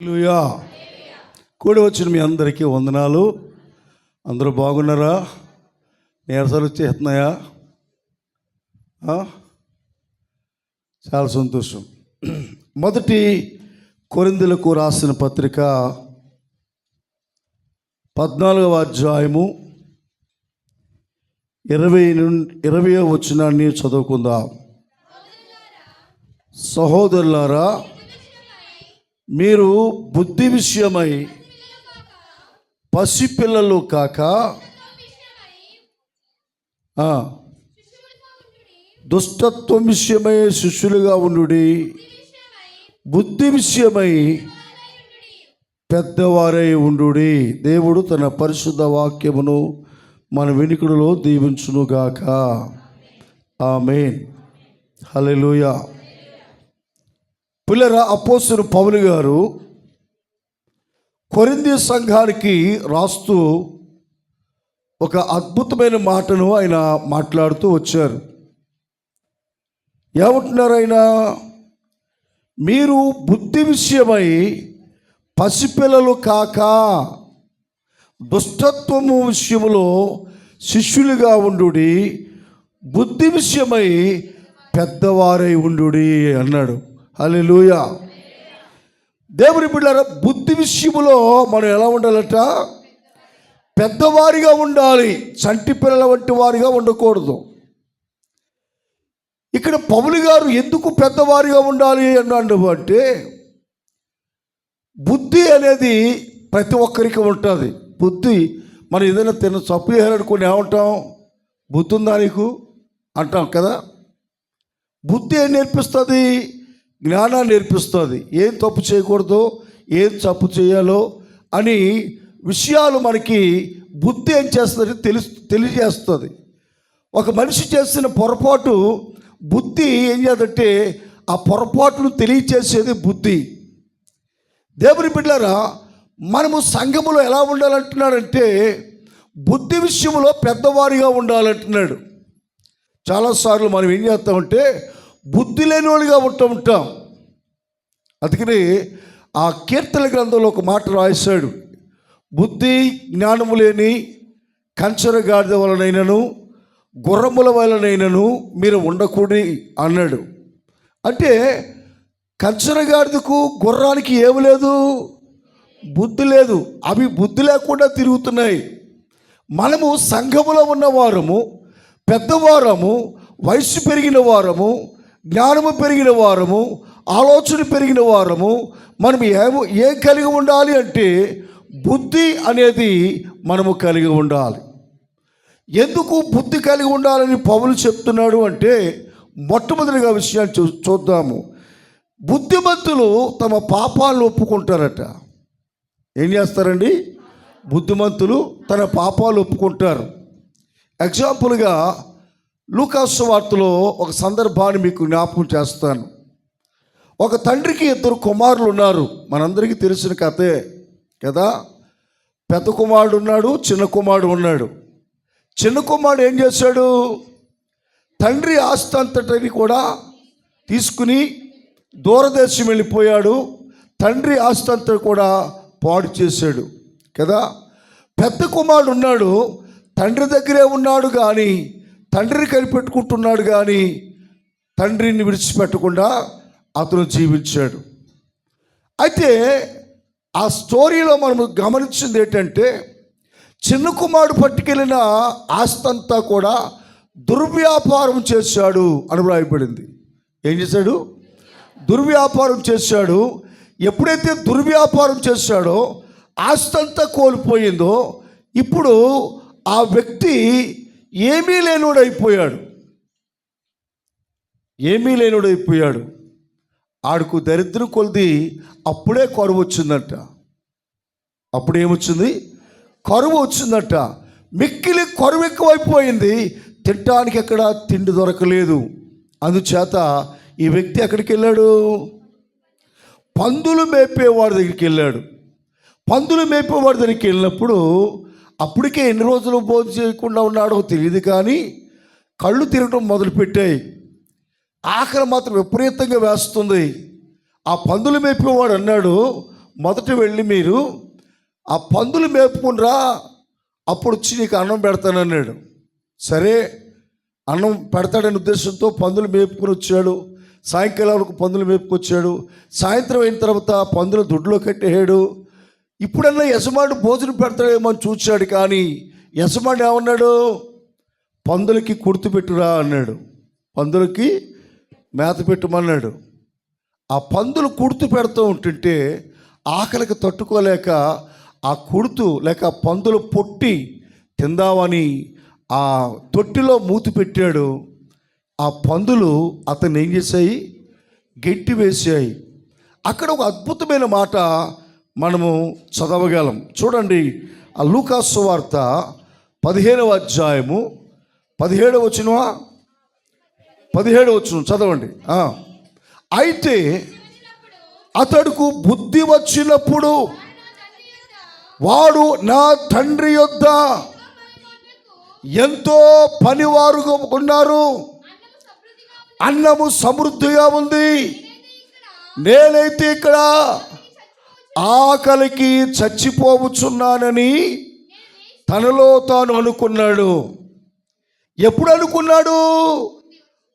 హల్లెలూయా. కూడి వచ్చిన మీ అందరికీ వందనాలు. అందరూ బాగున్నారా? నీరసాలు వచ్చేస్తున్నాయా? చాలా సంతోషం. మొదటి కొరింథీయులకు రాసిన పత్రిక 14వ అధ్యాయము 20వ వచనాన్ని చదువుకుందాం. సహోదరులారా, మీరు బుద్ధి విషయమై పసిపిల్లలు కాక దుష్టత్వం విషయమై శిష్యులుగా ఉండుడి, బుద్ధి విషయమై పెద్దవారై ఉండుడి. దేవుడు తన పరిశుద్ధ వాక్యమును మన వినికిడిలో దీవించునుగాక. ఆమేన్. హల్లెలూయా. పిల్లరా, అపోస్తలుడు పౌలు గారు కొరింథీ సంఘానికి రాస్తూ ఒక అద్భుతమైన మాటను ఆయన మాట్లాడుతూ వచ్చారు. ఏమంటున్నారు ఆయన? మీరు బుద్ధి విషయమై పసిపిల్లలు కాక దుష్టత్వము విషయములో శిష్యులుగా ఉండుడి, బుద్ధి విషయమై పెద్దవారై ఉండుడి అన్నాడు. హల్లెలూయా. దేవుని బిడ్డలారా, బుద్ధి విషయములో మనం ఎలా ఉండాలట? పెద్దవారిగా ఉండాలి. చంటి పిల్లల వంటి వారిగా ఉండకూడదు. ఇక్కడ పౌలు గారు ఎందుకు పెద్దవారిగా ఉండాలి అన్నాడు అంటే, బుద్ధి అనేది ప్రతి ఒక్కరికి ఉంటుంది. బుద్ధి మనం ఏదైనా తప్పు చేయాలనుకుని ఏమంటాం? బుద్ధి ఉందా నీకు అంటాం కదా. బుద్ధి ఏం నేర్పిస్తుంది? జ్ఞానాన్ని నేర్పిస్తుంది. ఏం తప్పు చేయకూడదు, ఏం తప్పు చేయాలో అని విషయాలు మనకి బుద్ధి ఏం చేస్తుంది? తెలియజేస్తుంది. ఒక మనిషి చేసిన పొరపాటు బుద్ధి ఏం చేద్దంటే ఆ పొరపాటును తెలియచేసేది బుద్ధి. దేవుని బిడ్డలారా, మనము సంఘములో ఎలా ఉండాలంటున్నాడంటే బుద్ధి విషయంలో పెద్దవారిగా ఉండాలంటున్నాడు. చాలాసార్లు మనం ఏం చేస్తామంటే బుద్ధి లేని వాళ్ళుగా ఉంటాం. అందుకని ఆ కీర్తన గ్రంథంలో ఒక మాట రాశాడు, బుద్ధి జ్ఞానము లేని కంచర గాడిద వలనైనను గుర్రముల వలనైనను మీరు ఉండకూడదు అన్నాడు. అంటే కంచర గాడిదకు గుర్రానికి ఏమి లేదు? బుద్ధి లేదు. అవి బుద్ధి లేకుండా తిరుగుతున్నాయి. మనము సంఘములో ఉన్నవారము, పెద్దవారము, వయసు పెరిగిన వారము, జ్ఞానము పెరిగిన వారము, ఆలోచన పెరిగిన వారము, మనం ఏం కలిగి ఉండాలి అంటే బుద్ధి అనేది మనము కలిగి ఉండాలి. ఎందుకు బుద్ధి కలిగి ఉండాలని పౌలు చెప్తున్నాడు అంటే, మొట్టమొదటిగా విషయాన్ని చూద్దాము. బుద్ధిమంతులు తమ పాపాలను ఒప్పుకుంటారట. ఏం చేస్తారండి? బుద్ధిమంతులు తన పాపాలు ఒప్పుకుంటారు. ఎగ్జాంపుల్గా లూకాసు సువార్తలో ఒక సందర్భాన్ని మీకు జ్ఞాపకం చేస్తాను. ఒక తండ్రికి 2 కుమారులు ఉన్నారు. మనందరికీ తెలిసిన కథే కదా. పెద్ద కుమారుడు ఉన్నాడు, చిన్న కుమారుడు ఉన్నాడు. చిన్న కుమారుడు ఏం చేశాడు? తండ్రి ఆస్తి అంతటిని కూడా తీసుకుని దూరదేశం వెళ్ళిపోయాడు. తండ్రి ఆస్తి అంతా కూడా పాడు చేశాడు కదా. పెద్ద కుమారుడు ఉన్నాడు, తండ్రి దగ్గరే ఉన్నాడు కానీ తండ్రిని కనిపెట్టుకుంటున్నాడు కానీ తండ్రిని విడిచిపెట్టకుండా అతను జీవించాడు. అయితే ఆ స్టోరీలో మనం గమనించింది ఏంటంటే, చిన్న కుమారుడు పట్టుకెళ్ళిన ఆస్తంతా కూడా దుర్వ్యాపారం చేశాడు అని రాయబడింది. ఏం చేశాడు? దుర్వ్యాపారం చేశాడు. ఎప్పుడైతే దుర్వ్యాపారం చేశాడో ఆస్తంతా కోల్పోయిందో ఇప్పుడు ఆ వ్యక్తి ఏమీ లేనుడైపోయాడు. ఆడుకు దరిద్రం కొలిది అప్పుడే కరువు వచ్చిందంట. అప్పుడు ఏమొచ్చింది? కరువు వచ్చిందట. మిక్కిలి కరువు ఎక్కువైపోయింది. తినటానికి ఎక్కడ తిండి దొరకలేదు. అందుచేత ఈ వ్యక్తి ఎక్కడికి వెళ్ళాడు? పందులు మేపేవాడి దగ్గరికి వెళ్ళాడు. పందులు మేపేవాడి దగ్గరికి వెళ్ళినప్పుడు అప్పటికే ఎన్ని రోజులు భోజనం చేయకుండా ఉన్నాడో తెలియదు కానీ కళ్ళు తిరగటం మొదలుపెట్టాయి. ఆకలి మాత్రం విపరీతంగా వేస్తుంది. ఆ పందులు మేపేవాడు అన్నాడు, మొదట వెళ్ళి మీరు ఆ పందులు మేపుకునిరా, అప్పుడు వచ్చి నీకు అన్నం పెడతానన్నాడు. సరే, అన్నం పెడతాడనే ఉద్దేశంతో పందులు మేపుకొని వచ్చాడు. సాయంకాలం వరకు పందులు మేపుకొచ్చాడు. సాయంత్రం అయిన తర్వాత పందులు దొడ్లో కట్టేయాడు. ఇప్పుడన్నా యజమానుడు భోజనం పెడతాడేమో అని చూచాడు. కానీ యజమానుడు ఏమన్నాడు? పందులకి కుర్తు పెట్టురా అన్నాడు. పందులకి మేత పెట్టమన్నాడు. ఆ పందులు కుర్తు పెడుతూ ఉంటుంటే ఆకలికి తట్టుకోలేక ఆ కుర్తు లేక పందుల పొట్టి తిందామని ఆ తొట్టిలో మూతి పెట్టాడు. ఆ పందులు అతన్ని ఏం చేశాయి? గెంటి వేసాయి. అక్కడ ఒక అద్భుతమైన మాట మనము చదవగలం. చూడండి, ఆ లూకా సువార్త 15వ అధ్యాయము 17వ వచనం, 17వ వచనం చదవండి. అయితే అతడుకు బుద్ధి వచ్చినప్పుడు వాడు నా తండ్రి యొద్ద ఎంతో పనివారుగా ఉన్నారు, అన్నము సమృద్ధిగా ఉంది, నేనైతే ఇక్కడ ఆకలికి చచ్చిపోవచ్చున్నానని తనలో తాను అనుకున్నాడు. ఎప్పుడు అనుకున్నాడు?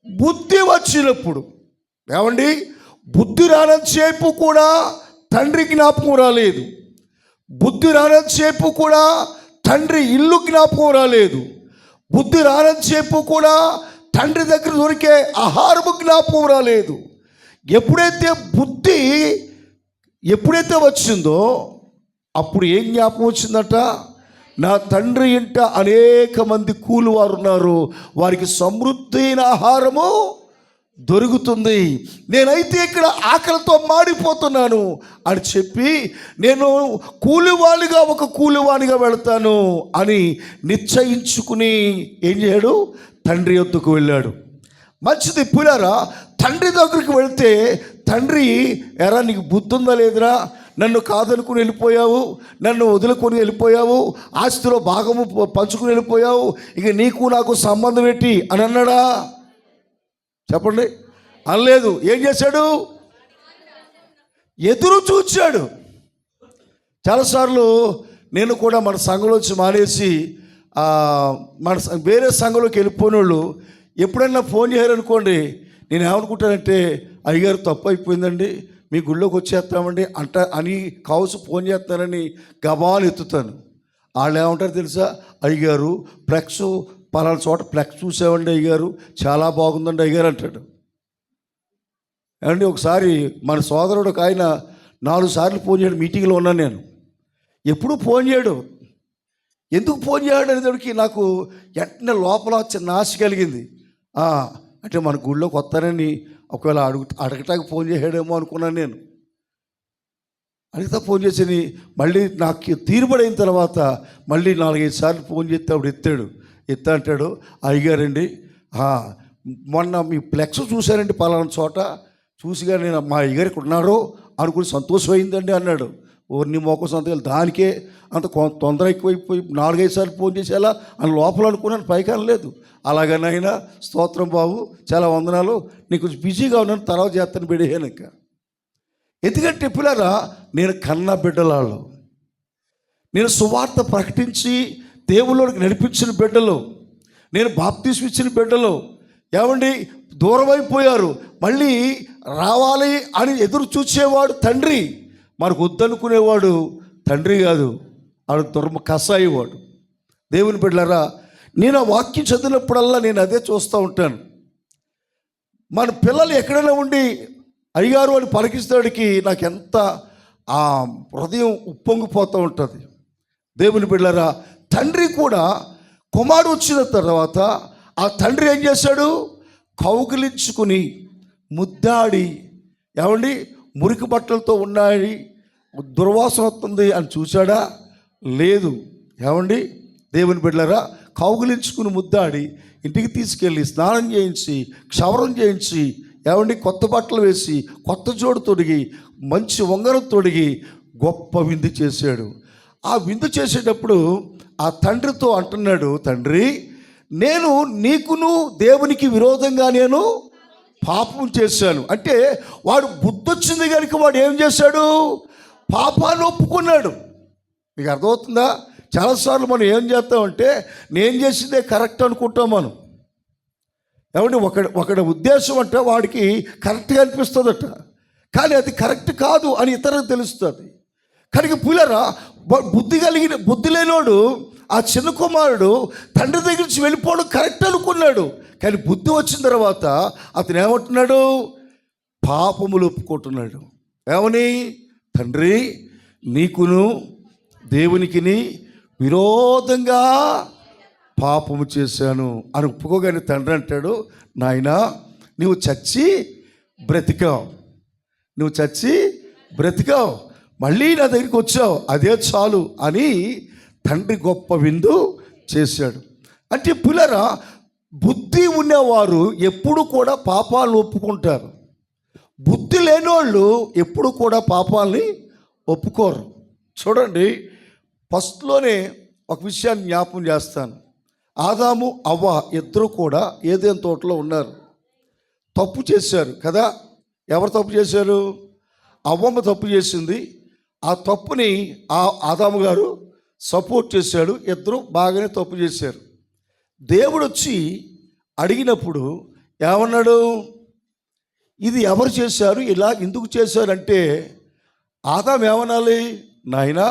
బుద్ధి వచ్చినప్పుడు. ఏమండి, బుద్ధి రానంతసేపు కూడా తండ్రి జ్ఞాపకం రాలేదు. బుద్ధి రానంతసేపు కూడా తండ్రి ఇల్లు జ్ఞాపకం రాలేదు. బుద్ధి రానంతసేపు కూడా తండ్రి దగ్గర దొరికే ఆహారము జ్ఞాపకం రాలేదు. ఎప్పుడైతే వచ్చిందో అప్పుడు ఏం జ్ఞాపకం వచ్చిందట? నా తండ్రి ఇంట అనేక మంది కూలివారు ఉన్నారు, వారికి సమృద్ధైన ఆహారము దొరుకుతుంది, నేనైతే ఇక్కడ ఆకలితో మాడిపోతున్నాను అని చెప్పి నేను ఒక కూలివానిగా వెళతాను అని నిశ్చయించుకుని ఏం చేయడు? తండ్రి యొద్దకు వెళ్ళాడు. మంచిది పిల్లరా, తండ్రి దగ్గరికి వెళ్తే తండ్రి, ఎరా నీకు బుద్ధి ఉందా లేదురా, నన్ను కాదనుకుని వెళ్ళిపోయావు, నన్ను వదులుకొని వెళ్ళిపోయావు, ఆస్తిలో భాగము పంచుకుని వెళ్ళిపోయావు, ఇక నీకు నాకు సంబంధం ఏంటి అని అన్నాడా? చెప్పండి. అనలేదు. ఏం చేశాడు? ఎదురు చూచాడు. చాలాసార్లు నేను కూడా మన సంఘంలో వచ్చి మానేసి మన వేరే సంఘంలోకి వెళ్ళిపోయిన వాళ్ళు ఎప్పుడైనా ఫోన్ చేయాలనుకోండి, నేను ఏమనుకుంటానంటే, అయ్యగారు తప్పు అయిపోయిందండి, మీ గుళ్ళోకి వచ్చేస్తామండి అని కావచ్చు ఫోన్ చేస్తానని గబాలు ఎత్తుతాను. వాళ్ళు ఏమంటారు తెలుసా? అయ్యగారు ఫ్లెక్స్ పలానా చోట ఫ్లెక్స్ చూసామండి అయ్యగారు, చాలా బాగుందండి అయ్యగారు అంటాడు. ఏమండి, ఒకసారి మన సోదరుడు ఒక ఆయన 4 సార్లు ఫోన్ చేయడం, మీటింగ్లో ఉన్నాను నేను, ఎప్పుడు ఫోన్ చేయడు. ఎందుకు ఫోన్ చేయడం అనేదానికి నాకు వెంటనే లోపల చిన్న ఆశ కలిగింది. అంటే మన గుళ్ళోకి వస్తానని ఒకవేళ అడగటానికి ఫోన్ చేసాడేమో అనుకున్నాను నేను. అడిగితే ఫోన్ చేసి మళ్ళీ నాకు తీరుబడైన తర్వాత మళ్ళీ 4-5 సార్లు ఫోన్ చేస్తే అప్పుడు ఎత్తా అంటాడు, అయ్యగారండి మొన్న మీ ఫ్లెక్స్ చూశానండి పలానా చోట, చూసిగా నేను మా అయ్యగారు ఇక్కడ ఉన్నారో అనుకుని సంతోషమైందండి అన్నాడు. నీ మోకం సంతకాలు దానికే అంత తొందర ఎక్కువైపోయి 4-5 సార్లు ఫోన్ చేసేలా అని లోపల అనుకున్నాను, పైకి అనలేదు. అలాగనైనా స్తోత్రం బాబు, చాలా వందనాలు, నీకు బిజీగా ఉన్నాను, తర్వాత చేస్తాను బిడ్డేను. ఇంకా ఎందుకంటే పిల్లరా, నేను కన్న బిడ్డలాళ్ళు, నేను సువార్త ప్రకటించి దేవుళ్ళకి నడిపించిన బిడ్డలు, నేను బాప్తిస్మం ఇచ్చిన బిడ్డలు, ఏమండి దూరం అయిపోయారు, మళ్ళీ రావాలి అని ఎదురు చూసేవాడు తండ్రి, మనకు వద్దనుకునేవాడు తండ్రి కాదు, వాడు కసాయివాడు. దేవుని బిడ్డలారా, నేను ఆ వాక్యం చదివినప్పుడల్లా నేను అదే చూస్తూ ఉంటాను. మన పిల్లలు ఎక్కడైనా ఉండి అయ్యగారు అని పలికిస్తాడికి నాకు ఎంత హృదయం ఉప్పొంగిపోతూ ఉంటుంది. దేవుని బిడ్డలారా, తండ్రి కూడా కుమారుడు వచ్చిన తర్వాత ఆ తండ్రి ఏం చేశాడు? కౌగిలించుకుని ముద్దాడి, ఏమండి మురికి బట్టలతో ఉన్నాయి, దుర్వాసన వస్తుంది అని చూశాడా? లేదు. ఏమండి దేవుని బిడ్డలారా, కౌగిలించుకుని ముద్దాడి ఇంటికి తీసుకెళ్ళి స్నానం చేయించి క్షవరం చేయించి, ఏమండి కొత్త బట్టలు వేసి కొత్త జోడు తొడిగి మంచి ఉంగరం తొడిగి గొప్ప విందు చేశాడు. ఆ విందు చేసేటప్పుడు ఆ తండ్రితో అంటున్నాడు, తండ్రి నేను నీకును దేవునికి విరోధంగా నేను పాపం చేశాను. అంటే వాడు బుద్ధి వచ్చింది కనుక వాడు ఏం చేశాడు? పాపాన్ని ఒప్పుకున్నాడు. మీకు అర్థమవుతుందా? చాలాసార్లు మనం ఏం చేస్తామంటే నేను చేసిందే కరెక్ట్ అనుకుంటాం మనం. ఏమంటే ఒకడి ఉద్దేశం అంటే వాడికి కరెక్ట్గా అనిపిస్తుందట, కానీ అది కరెక్ట్ కాదు అని ఇతరులకు తెలుస్తుంది. కనుక పిల్లరా, బుద్ధి లేనోడు ఆ చిన్న కుమారుడు తండ్రి దగ్గర నుంచి వెళ్ళిపోవడం కరెక్ట్ అనుకున్నాడు. కానీ బుద్ధి వచ్చిన తర్వాత అతను ఏమంటున్నాడు? పాపములు ఒప్పుకుంటున్నాడు. ఏమని? తండ్రి, నీకును దేవునికిని విరోధంగా పాపము చేశాను అని ఒప్పుకోగానే తండ్రి అంటాడు, నాయనా నువ్వు చచ్చి బ్రతికావు, మళ్ళీ నా దగ్గరికి వచ్చావు, అదే చాలు అని తండ్రి గొప్ప విందు చేశాడు. అంటే పిల్లరా, బుద్ధి ఉన్నవారు ఎప్పుడు కూడా పాపాలను ఒప్పుకుంటారు. బుద్ధి లేనివాళ్ళు ఎప్పుడు కూడా పాపాలని ఒప్పుకోరు. చూడండి, ఫస్ట్లోనే ఒక విషయాన్ని జ్ఞాపకం చేస్తాను. ఆదాము అవ్వ ఇద్దరు కూడా ఏదైనా తోటలో ఉన్నారు, తప్పు చేశారు కదా. ఎవరు తప్పు చేశారు? అవ్వమ్మ తప్పు చేసింది. ఆ తప్పుని ఆదాము గారు సపోర్ట్ చేశాడు. ఇద్దరు బాగానే తప్పు చేశారు. దేవుడు వచ్చి అడిగినప్పుడు ఏమన్నాడు? ఇది ఎవరు చేశారు, ఇలా ఎందుకు చేశారంటే ఆదాము ఏమనాలి? నాయనా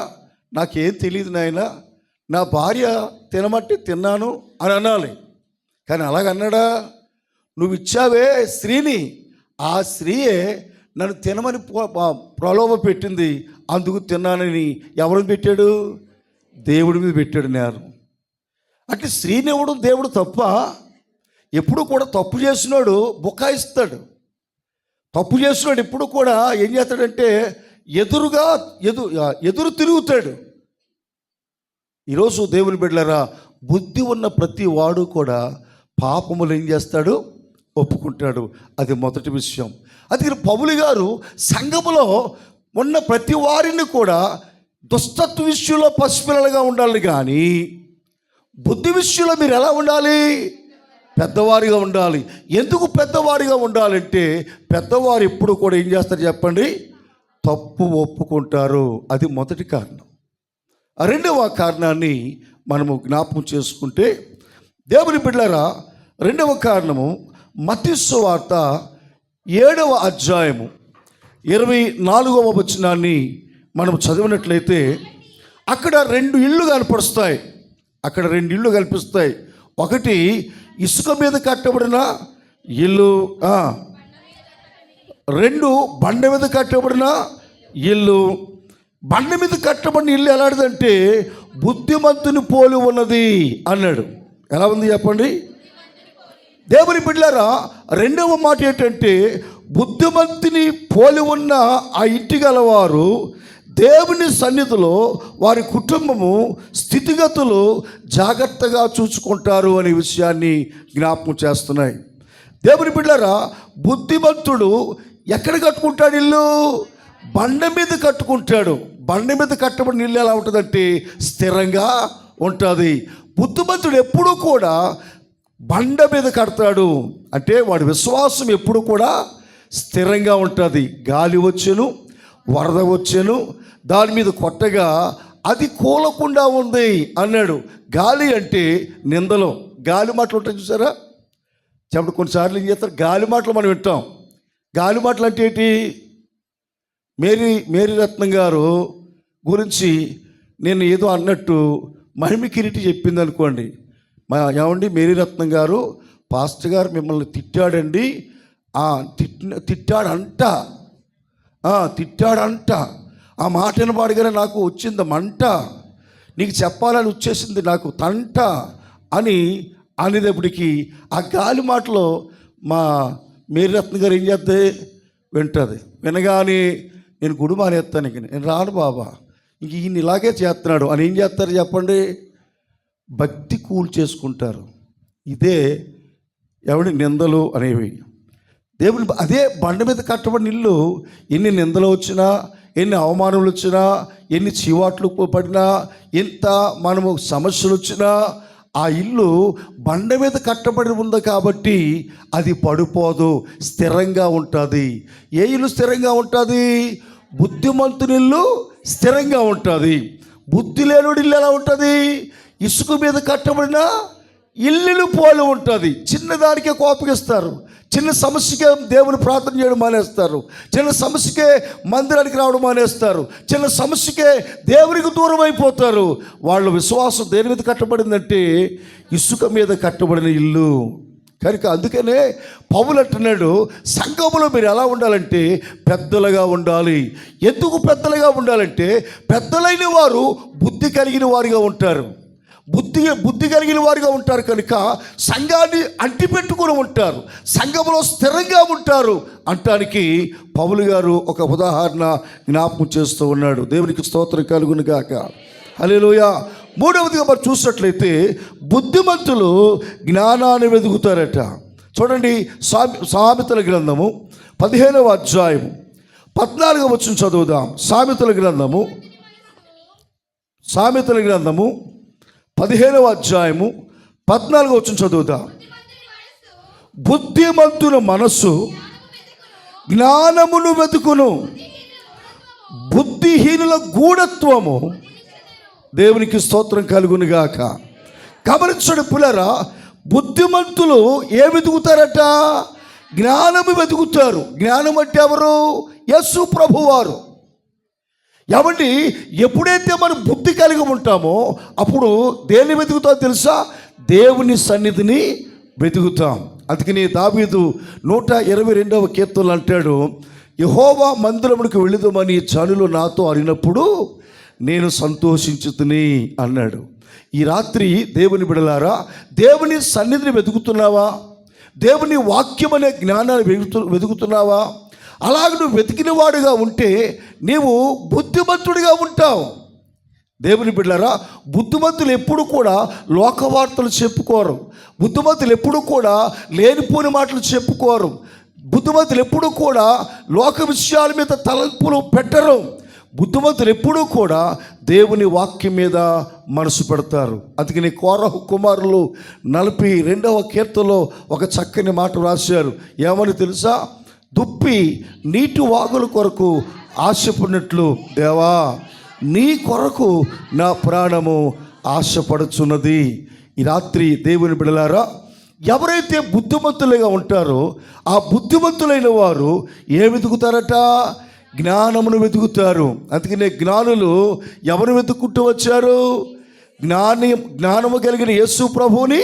నాకేం తెలియదు నాయనా, నా భార్య తినమట్టి తిన్నాను అని అనాలి. కానీ అలాగన్నాడా? నువ్వు ఇచ్చావే స్త్రీని, ఆ స్త్రీయే నన్ను తినమని ప్రలోభ పెట్టింది, అందుకు తిన్నానని ఎవరిని పెట్టాడు? దేవుడి మీద పెట్టాడు నేరం. అంటే స్త్రీని ఇవ్వడం దేవుడు తప్ప? ఎప్పుడు కూడా తప్పు చేసినాడు బుకాయిస్తాడు. తప్పు చేసినాడు ఎప్పుడు కూడా ఏం చేస్తాడంటే ఎదురు తిరుగుతాడు. ఈరోజు దేవుని బిడ్డలారా, బుద్ధి ఉన్న ప్రతి వాడు కూడా పాపములు ఏం చేస్తాడు? ఒప్పుకుంటాడు. అది మొదటి విషయం. అందుకని పౌలు గారు సంఘములో ఉన్న ప్రతి వారిని కూడా దుష్టత్వ విషయంలో పసిపిల్లలుగా ఉండాలి, కానీ బుద్ధి విషయంలో మీరు ఎలా ఉండాలి? పెద్దవారిగా ఉండాలి. ఎందుకు పెద్దవారిగా ఉండాలంటే పెద్దవారు ఎప్పుడు కూడా ఏం చేస్తారు చెప్పండి? తప్పు ఒప్పుకుంటారు. అది మొదటి కారణం. రెండవ కారణాన్ని మనము జ్ఞాపకం చేసుకుంటే, దేవుని బిడ్డలారా, రెండవ కారణము మత్తయి సువార్త 7వ అధ్యాయము 24వ వచనాన్ని మనం చదివినట్లయితే అక్కడ రెండు ఇళ్ళు కనిపిస్తాయి. ఒకటి ఇసుక మీద కట్టబడిన ఇల్లు, రెండు బండ మీద కట్టబడిన ఇల్లు. బండ మీద కట్టబడిన ఇల్లు ఎలాంటిదంటే బుద్ధిమంతుని పోలి ఉన్నది అన్నాడు. ఎలా ఉంది చెప్పండి? దేవుని బిడ్డలారా, రెండవ మాట ఏంటంటే బుద్ధిమంతుని పోలి ఉన్న ఆ ఇంటి గలవారు దేవుని సన్నిధిలో వారి కుటుంబము స్థితిగతులు జాగ్రత్తగా చూసుకుంటారు అనే విషయాన్ని జ్ఞాపకం చేస్తున్నాయి. దేవుని బిడ్డలారా, బుద్ధిమంతుడు ఎక్కడ కట్టుకుంటాడు ఇల్లు? బండ మీద కట్టుకుంటాడు. బండ మీద కట్టబడిన ఇల్లు ఎలా ఉంటుందంటే స్థిరంగా ఉంటుంది. బుద్ధిమంతుడు ఎప్పుడూ కూడా బండ మీద కడతాడు. అంటే వాడి విశ్వాసం ఎప్పుడు కూడా స్థిరంగా ఉంటుంది. గాలి వచ్చెను, వరద వచ్చెను, దాని మీద కొట్టగా అది కూలకుండా ఉంది అన్నాడు. గాలి అంటే నిందలు, గాలి మాటలు ఉంటాయి చూసారా? చెప్పండి, కొన్నిసార్లు ఏం చేస్తారు? గాలి మాటలు మనం వింటాం. గాలి మాటలు అంటే ఏంటి? మేరీ రత్నం గారు గురించి నేను ఏదో అన్నట్టు మహిమ కిరీటి చెప్పింది అనుకోండి. ఏమండి, మేరీ రత్నం గారు పాస్టర్ గారు మిమ్మల్ని తిట్టాడండి, తిట్టాడంట. ఆ మాట వినబాడుగానే నాకు వచ్చింది మంట, నీకు చెప్పాలని వచ్చేసింది నాకు తంట అని అనేటప్పటికి ఆ గాలి మాటలో మా మేరీ రత్న గారు ఏం చేస్తుంది? వింటుంది. వినగానే నేను గుడి మానేస్తాను, ఇంక నేను రాను బాబా, ఇంక ఈయన ఇలాగే చేస్తున్నాడు అని ఏం చేస్తారు చెప్పండి? భక్తి చేసుకుంటారు. ఇదే ఎవడి నిందలు అనేవి. దేవుని అదే బండ మీద కట్టబడిన ఇల్లు ఎన్ని నిందలు వచ్చినా, ఎన్ని అవమానాలు వచ్చినా, ఎన్ని చీవాట్లు పడినా, ఎంత మనము సమస్యలు వచ్చినా ఆ ఇల్లు బండ మీద కట్టబడి ఉంది కాబట్టి అది పడిపోదు, స్థిరంగా ఉంటుంది. ఏ ఇల్లు స్థిరంగా ఉంటుంది? బుద్ధిమంతుని ఇల్లు స్థిరంగా ఉంటుంది. బుద్ధి లేనుడి ఇల్లు ఎలా ఉంటుంది? ఇసుక మీద కట్టబడిన ఇల్లులు పోలి ఉంటుంది. చిన్నదానికే కోపగిస్తారు, చిన్న సమస్యకే దేవుని ప్రార్థన చేయడం మానేస్తారు, చిన్న సమస్యకే మందిరానికి రావడం మానేస్తారు, చిన్న సమస్యకే దేవునికి దూరం అయిపోతారు. వాళ్ళ విశ్వాసం దేని మీద కట్టబడిందంటే ఇసుక మీద కట్టబడిన ఇల్లు. కనుక అందుకనే పౌలు అంటున్నాడు, సంఘములో మీరు ఎలా ఉండాలంటే పెద్దలుగా ఉండాలి. ఎందుకు పెద్దలుగా ఉండాలంటే పెద్దలైన వారు బుద్ధి కలిగిన వారిగా ఉంటారు. బుద్ధి కలిగిన వారిగా ఉంటారు కనుక సంఘాన్ని అంటిపెట్టుకుని ఉంటారు, సంఘంలో స్థిరంగా ఉంటారు అంటానికి పౌలు గారు ఒక ఉదాహరణ జ్ఞాపకం చేస్తూ ఉన్నాడు. దేవునికి స్తోత్రం కలుగును గాక. హల్లెలూయా. మూడవదిగా మనం చూసినట్లయితే బుద్ధిమంతులు జ్ఞానాన్ని వెతుకుతారట. చూడండి, సామెతల గ్రంథము 15వ అధ్యాయము 14వ వచనం చదువుదాం. సామెతల గ్రంథము 15వ అధ్యాయము 14వ వచనం చదువుదాం. బుద్ధిమంతుల మనస్సు జ్ఞానమును వెతుకును, బుద్ధిహీనుల గూఢత్వము. దేవునికి స్తోత్రం కలుగును గాక. గమనించండి పిల్లరా, బుద్ధిమంతులు ఏం వెతుకుతారట? జ్ఞానము వెతుకుతారు. జ్ఞానం అంటే ఎవరు? యేసు ప్రభువారు. ఏమండి, ఎప్పుడైతే మనం బుద్ధి కలిగి ఉంటామో అప్పుడు దేన్ని వెతుకుతామో తెలుసా? దేవుని సన్నిధిని వెతుకుతాం. అందుకని దావీదు 122వ కీర్తనలు అంటాడు, యెహోవా మందిరమునకు వెళుదామని జనులు నాతో అడిగినప్పుడు నేను సంతోషించుతుని అన్నాడు. ఈ రాత్రి దేవుని బిడలారా, దేవుని సన్నిధిని వెతుకుతున్నావా? దేవుని వాక్యం అనే జ్ఞానాన్ని వెతుకుతున్నావా? అలాగ నువ్వు వెతికిన వాడుగా ఉంటే నీవు బుద్ధిమంతుడిగా ఉంటావు. దేవుని బిడ్డలారా, బుద్ధిమంతులు ఎప్పుడు కూడా లోకవార్తలు చెప్పుకోరు. బుద్ధిమంతులు ఎప్పుడు కూడా లేనిపోని మాటలు చెప్పుకోరు. బుద్ధిమంతులు ఎప్పుడు కూడా లోక విషయాల మీద తలంపులు పెట్టరు. బుద్ధిమంతులు ఎప్పుడూ కూడా దేవుని వాక్యం మీద మనసు పెడతారు. అందుకని కోరహు కుమారులు 42వ కీర్తనలో ఒక చక్కని మాట రాశారు. ఏమని తెలుసా? దుప్పి నీటి వాగుల కొరకు ఆశపడినట్లు దేవా నీ కొరకు నా ప్రాణము ఆశపడుచున్నది. ఈ రాత్రి దేవుని బిడలారా, ఎవరైతే బుద్ధిమంతులుగా ఉంటారో ఆ బుద్ధిమంతులైన వారు ఏం వెతుకుతారట? జ్ఞానమును వెతుకుతారు. అందుకనే జ్ఞానులు ఎవరు వెతుక్కుంటూ వచ్చారు? జ్ఞానము కలిగిన యేసు ప్రభువుని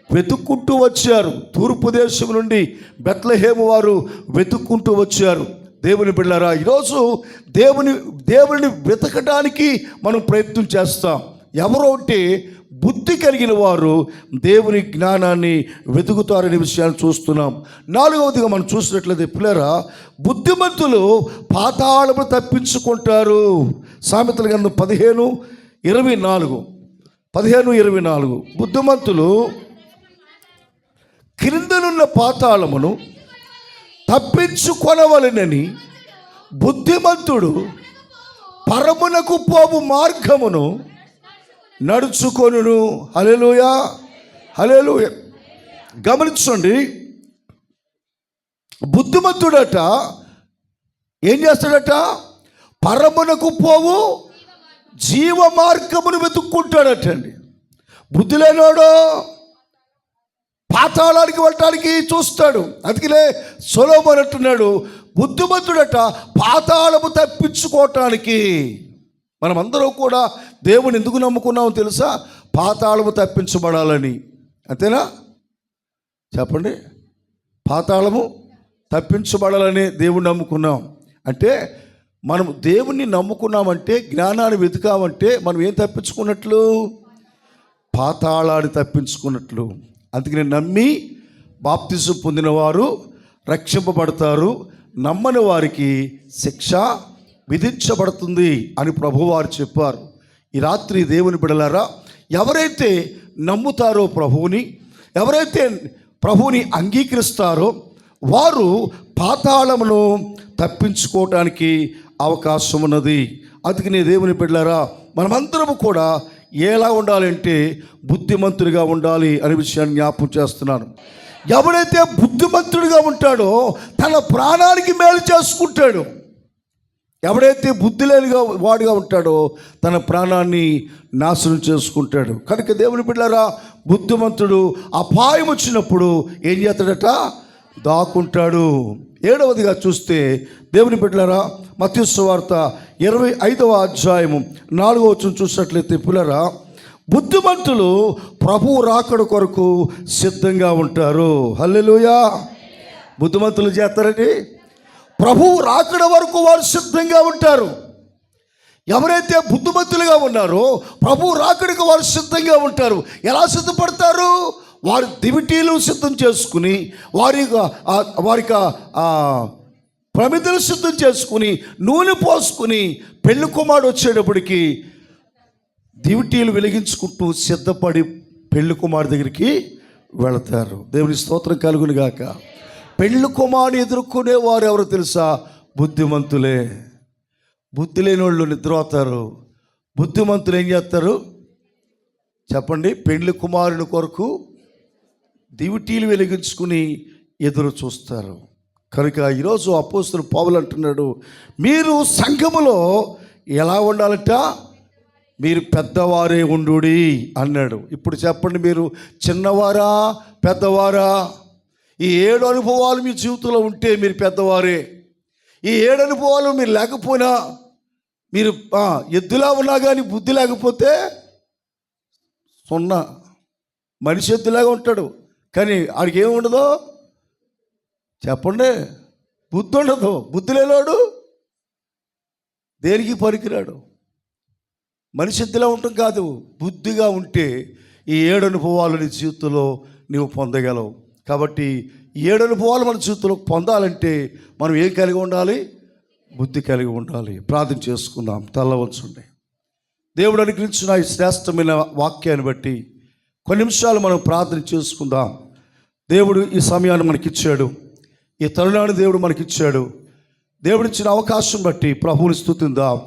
వెతుక్కుంటూ వచ్చారు. తూర్పు దేశం నుండి బెత్లెహేము వారు వెతుక్కుంటూ వచ్చారు. దేవుని బిడ్డలారా, ఈరోజు దేవుని వెతకడానికి మనం ప్రయత్నం చేస్తాం. ఎవరో అంటే బుద్ధి కలిగిన వారు దేవుని జ్ఞానాన్ని వెతుకుతారనే విషయాన్ని చూస్తున్నాం. 4వదిగా మనం చూసినట్లయితే పిల్లరా, బుద్ధిమంతులు పాతాళము తప్పించుకుంటారు. సామెతల గ్రంథం 15:24 బుద్ధిమంతులు క్రిందనున్న పాతాళమును తప్పించుకొనవలెనని బుద్ధిమంతుడు పరమునకు పోవు మార్గమును నడుచుకొనును. హల్లెలూయా, హల్లెలూయా. గమనించండి, బుద్ధిమంతుడట ఏం చేస్తాడట? పరమునకు పోవు జీవ మార్గమును వెతుక్కుంటాడటండి. బుద్ధి లేనోడు పాతాళానికి వెళ్ళటానికి చూస్తాడు. అందుకనే సొలొమోను అంటున్నాడు, బుద్ధిమంతుడట పాతాళము తప్పించుకోవటానికి. మనమందరం కూడా దేవుని ఎందుకు నమ్ముకున్నామో తెలుసా? పాతాళము తప్పించబడాలని. అంతేనా? చెప్పండి. పాతాళము తప్పించబడాలని దేవుని నమ్ముకున్నాం. అంటే మనం దేవుణ్ణి నమ్ముకున్నామంటే, జ్ఞానాన్ని వెతుకామంటే మనం ఏం తప్పించుకున్నట్లు? పాతాళాన్ని తప్పించుకున్నట్లు. అందుకని నమ్మి బాప్తిసం పొందిన వారు రక్షింపబడతారు, నమ్మని వారికి శిక్ష విధించబడుతుంది అని ప్రభువారు చెప్పారు. ఈ రాత్రి దేవుని బిడలారా, ఎవరైతే నమ్ముతారో ప్రభువుని, ఎవరైతే ప్రభువుని అంగీకరిస్తారో వారు పాతాళమును తప్పించుకోవటానికి అవకాశం ఉన్నది. అందుకనే దేవుని బిడ్డలారా, మనమందరము కూడా ఎలా ఉండాలంటే బుద్ధిమంతుడిగా ఉండాలి అనే విషయాన్ని జ్ఞాపకం చేస్తున్నాను. ఎవడైతే బుద్ధిమంతుడిగా ఉంటాడో తన ప్రాణానికి మేలు చేసుకుంటాడు. ఎవడైతే బుద్ధి లేనిగా వాడిగా ఉంటాడో తన ప్రాణాన్ని నాశనం చేసుకుంటాడు. కనుక దేవుని బిడ్డలారా, బుద్ధిమంతుడు అపాయం వచ్చినప్పుడు ఏం చేస్తాడట? దాక్కుంటాడు. 7వదిగా చూస్తే దేవుని బిడ్డలారా, మత్తయి సువార్త 25వ అధ్యాయము 4వ వచనం చూసినట్లయితే, పిల్లరా, బుద్ధిమంతులు ప్రభువు రాకడ కొరకు సిద్ధంగా ఉంటారు. హల్లెలూయా. బుద్ధిమంతులు చేస్తారండి, ప్రభువు రాకడ వరకు వారు సిద్ధంగా ఉంటారు. ఎవరైతే బుద్ధిమంతులుగా ఉన్నారో ప్రభువు రాకడికి వారు సిద్ధంగా ఉంటారు. ఎలా సిద్ధపడతారు? వారి దివిటీలు సిద్ధం చేసుకుని, వారికి ప్రమిదలు సిద్ధం చేసుకుని, నూనె పోసుకుని, పెళ్లి కుమారుడు వచ్చేటప్పటికి దివిటీలు వెలిగించుకుంటూ సిద్ధపడి పెళ్లి కుమారుడు దగ్గరికి వెళతారు. దేవుని స్తోత్రం కలుగును గాక. పెళ్లి కుమారుని ఎదుర్కొనే వారు ఎవరు తెలుసా? బుద్ధిమంతులే. బుద్ధి లేని వాళ్ళు నిద్రపోతారు. బుద్ధిమంతులు ఏం చేస్తారు చెప్పండి? పెళ్లి కుమారుని కొరకు దివిటీలు వెలిగించుకుని ఎదురు చూస్తారు. కనుక ఈరోజు అపోస్తలుడు పౌలు అంటున్నాడు, మీరు సంఘములో ఎలా ఉండాలంట? మీరు పెద్దవారే ఉండుడి అన్నాడు. ఇప్పుడు చెప్పండి, మీరు చిన్నవారా పెద్దవారా? ఈ 7 అనుభవాలు మీ జీవితంలో ఉంటే మీరు పెద్దవారే. ఈ 7 అనుభవాలు మీరు లేకపోయినా, మీరు ఎద్దులా ఉన్నా కానీ బుద్ధి లేకపోతే సున్నా. మనిషి ఎద్దులాగా ఉంటాడు కానీ ఆడికి ఏముండదు చెప్పండి? బుద్ధి ఉండదు. బుద్ధి లేనివాడు దేనికి పనికిరాడు. మనిషి ఎద్దులా ఉండటం కాదు, బుద్ధిగా ఉంటే ఈ 7 అనుభవాలు నీ జీవితంలో నీవు పొందగలవు. కాబట్టి 7 అనుభవాలు మన జీవితంలో పొందాలంటే మనం ఏం కలిగి ఉండాలి? బుద్ధి కలిగి ఉండాలి. ప్రార్థన చేసుకుందాం. తల వంచండి. దేవుడు అనుగ్రహించిన ఈ శ్రేష్టమైన వాక్యాన్ని బట్టి కొన్ని నిమిషాలు మనం ప్రార్థన చేసుకుందాం. దేవుడు ఈ సమయాన్ని మనకిచ్చాడు, ఈ తరుణాన్ని దేవుడు మనకిచ్చాడు. దేవుడిచ్చిన అవకాశం బట్టి ప్రభువుని స్తుతిద్దాం.